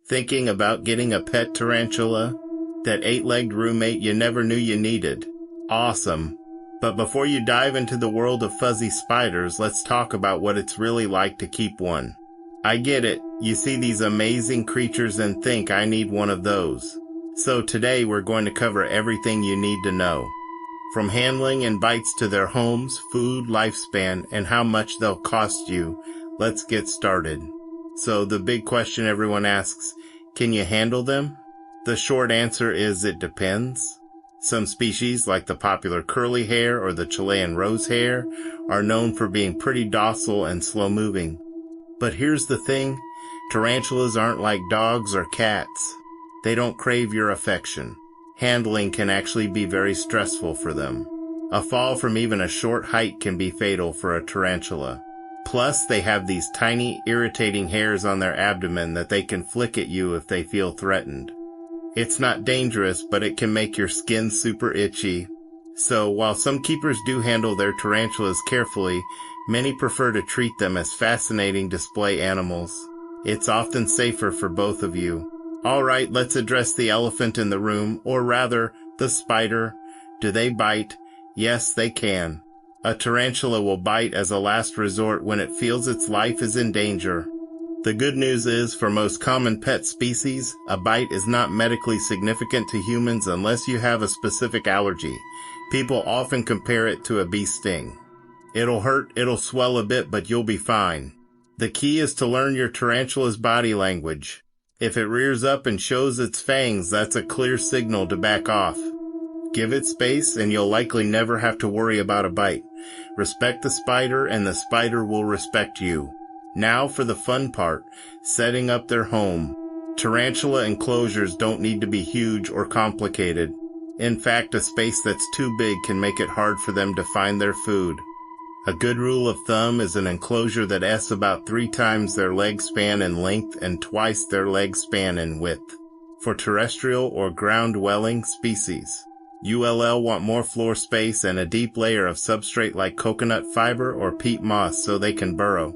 Thinking about getting a pet tarantula? That 8-legged roommate you never knew you needed. Awesome. But before you dive into the world of fuzzy spiders, let's talk about what it's really like to keep one. I get it. You see these amazing creatures and think I need one of those. So today we're going to cover everything you need to know. From handling and bites to their homes, food, lifespan, and how much they'll cost you. Let's get started. So the big question everyone asks, can you handle them? The short answer is it depends. Some species, like the popular curly hair or the Chilean rose hair, are known for being pretty docile and slow-moving. But here's the thing, tarantulas aren't like dogs or cats. They don't crave your affection. Handling can actually be very stressful for them. A fall from even a short height can be fatal for a tarantula. Plus, they have these tiny, irritating hairs on their abdomen that they can flick at you if they feel threatened. It's not dangerous, but it can make your skin super itchy. So, while some keepers do handle their tarantulas carefully, many prefer to treat them as fascinating display animals. It's often safer for both of you. Alright, let's address the elephant in the room, or rather, the spider. Do they bite? Yes, they can. A tarantula will bite as a last resort when it feels its life is in danger. The good news is, for most common pet species, a bite is not medically significant to humans unless you have a specific allergy. People often compare it to a bee sting. It'll hurt, it'll swell a bit, but you'll be fine. The key is to learn your tarantula's body language. If it rears up and shows its fangs, that's a clear signal to back off. Give it space and you'll likely never have to worry about a bite. Respect the spider and the spider will respect you. Now for the fun part, setting up their home. Tarantula enclosures don't need to be huge or complicated. In fact, a space that's too big can make it hard for them to find their food. A good rule of thumb is an enclosure that asks about 3 times their leg span in length and twice their leg span in width. For terrestrial or ground-dwelling species, ULL want more floor space and a deep layer of substrate like coconut fiber or peat moss so they can burrow.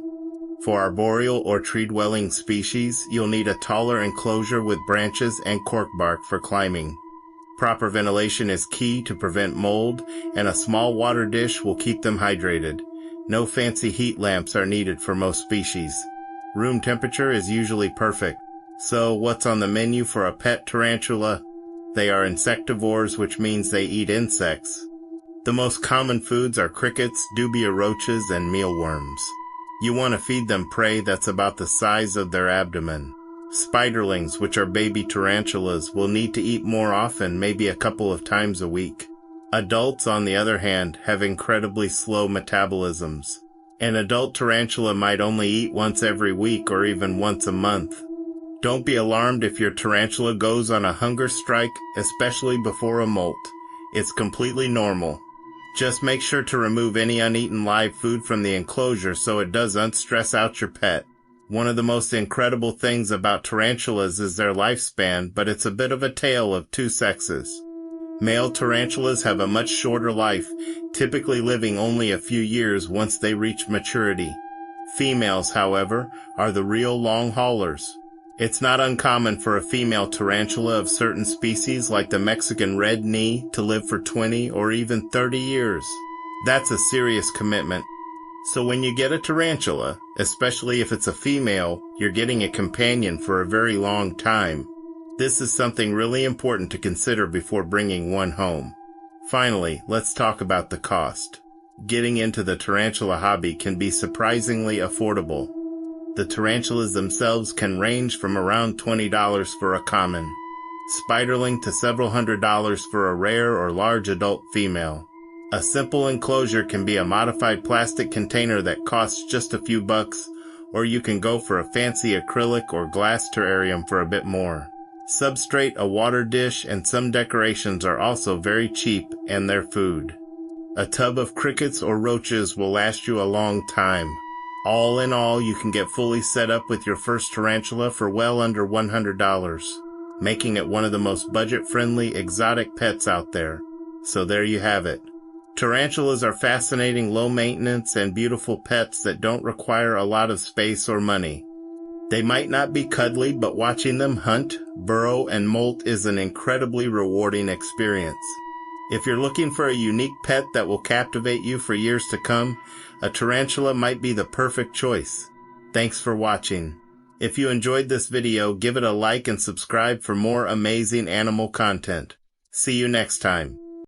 For arboreal or tree-dwelling species, you'll need a taller enclosure with branches and cork bark for climbing. Proper ventilation is key to prevent mold, and a small water dish will keep them hydrated. No fancy heat lamps are needed for most species. Room temperature is usually perfect. So, what's on the menu for a pet tarantula? They are insectivores, which means they eat insects. The most common foods are crickets, dubia roaches, and mealworms. You want to feed them prey that's about the size of their abdomen. Spiderlings, which are baby tarantulas, will need to eat more often, maybe a couple of times a week. Adults, on the other hand, have incredibly slow metabolisms. An adult tarantula might only eat once every week or even once a month. Don't be alarmed if your tarantula goes on a hunger strike, especially before a molt. It's completely normal. Just make sure to remove any uneaten live food from the enclosure so it doesn't stress out your pet. One of the most incredible things about tarantulas is their lifespan, but it's a bit of a tale of two sexes. Male tarantulas have a much shorter life, typically living only a few years once they reach maturity. Females, however, are the real long haulers. It's not uncommon for a female tarantula of certain species like the Mexican red knee to live for 20 or even 30 years. That's a serious commitment. So when you get a tarantula, especially if it's a female, you're getting a companion for a very long time. This is something really important to consider before bringing one home. Finally, let's talk about the cost. Getting into the tarantula hobby can be surprisingly affordable. The tarantulas themselves can range from around $20 for a common spiderling to several $100s for a rare or large adult female. A simple enclosure can be a modified plastic container that costs just a few bucks, or you can go for a fancy acrylic or glass terrarium for a bit more. Substrate, a water dish, and some decorations are also very cheap, and they're food. A tub of crickets or roaches will last you a long time. All in all, you can get fully set up with your first tarantula for well under $100, making it one of the most budget-friendly exotic pets out there. So there you have it. Tarantulas are fascinating, low-maintenance, and beautiful pets that don't require a lot of space or money. They might not be cuddly, but watching them hunt, burrow, and molt is an incredibly rewarding experience. If you're looking for a unique pet that will captivate you for years to come, a tarantula might be the perfect choice. Thanks for watching. If you enjoyed this video, give it a like and subscribe for more amazing animal content. See you next time.